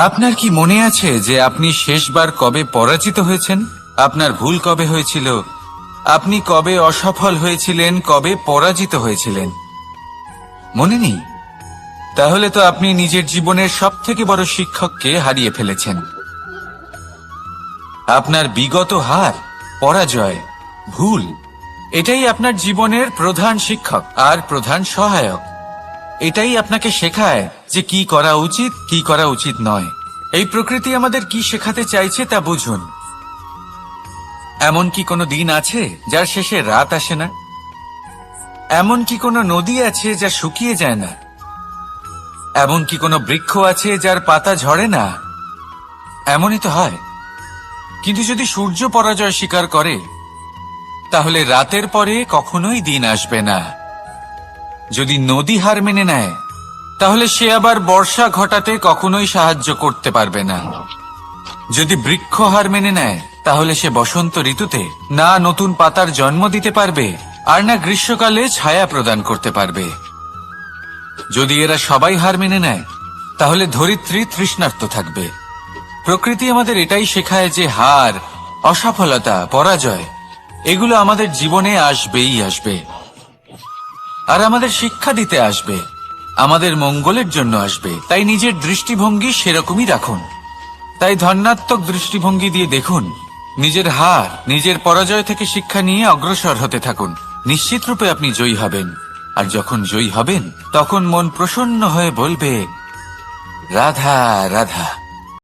আপনার কি মনে আছে যে আপনি শেষবার কবে পরাজিত হয়েছেন? আপনার ভুল কবে হয়েছিল? আপনি কবে অসফল হয়েছিলেন, কবে পরাজিত হয়েছিলেন? মনে নেই? তাহলে তো আপনি নিজের জীবনের সবথেকে বড় শিক্ষককে হারিয়ে ফেলেছেন। আপনার বিগত হার, পরাজয়, ভুল এটাই আপনার জীবনের প্রধান শিক্ষক আর প্রধান সহায়ক। এটাই আপনাকে শেখায় যে কি করা উচিত, কি করা উচিত নয়। এই প্রকৃতি আমাদের কি শেখাতে চাইছে তা বুঝুন। এমন কি কোনো দিন আছে যার শেষে রাত আসে না? এমন কি কোনো নদী আছে যা শুকিয়ে যায় না? এমন কি কোনো বৃক্ষ আছে যার পাতা ঝরে না? এমনই তো হয়। কিন্তু যদি সূর্য পরাজয় স্বীকার করে, তাহলে রাতের পরে কখনোই দিন আসবে না। যদি নদী হার মেনে নেয়, তাহলে সে আবার বর্ষা ঘটাতে কখনোই সাহায্য করতে পারবে না। যদি বৃক্ষ হার মেনে নেয়, তাহলে সে বসন্ত ঋতুতে না নতুন পাতার জন্ম দিতে পারবে, আর না গ্রীষ্মকালে ছায়া প্রদান করতে পারবে। যদি এরা সবাই হার মেনে নেয়, তাহলে ধরিত্রী তৃষ্ণার্ত থাকবে। প্রকৃতি আমাদের এটাই শেখায় যে হার, অসফলতা, পরাজয় এগুলো আমাদের জীবনে আসবেই আসবে, আর আমাদের শিক্ষা দিতে আসবে, আমাদের মঙ্গলের জন্য আসবে। তাই নিজের দৃষ্টিভঙ্গি সেরকমই রাখুন। তাই ধনাত্মক দৃষ্টিভঙ্গি দিয়ে দেখুন, নিজের হার, নিজের পরাজয় থেকে শিক্ষা নিয়ে অগ্রসর হতে থাকুন। নিশ্চিত রূপে আপনি জয়ী হবেন। আর যখন জয়ী হবেন, তখন মন প্রসন্ন হয়ে বলবে, রাধা রাধা।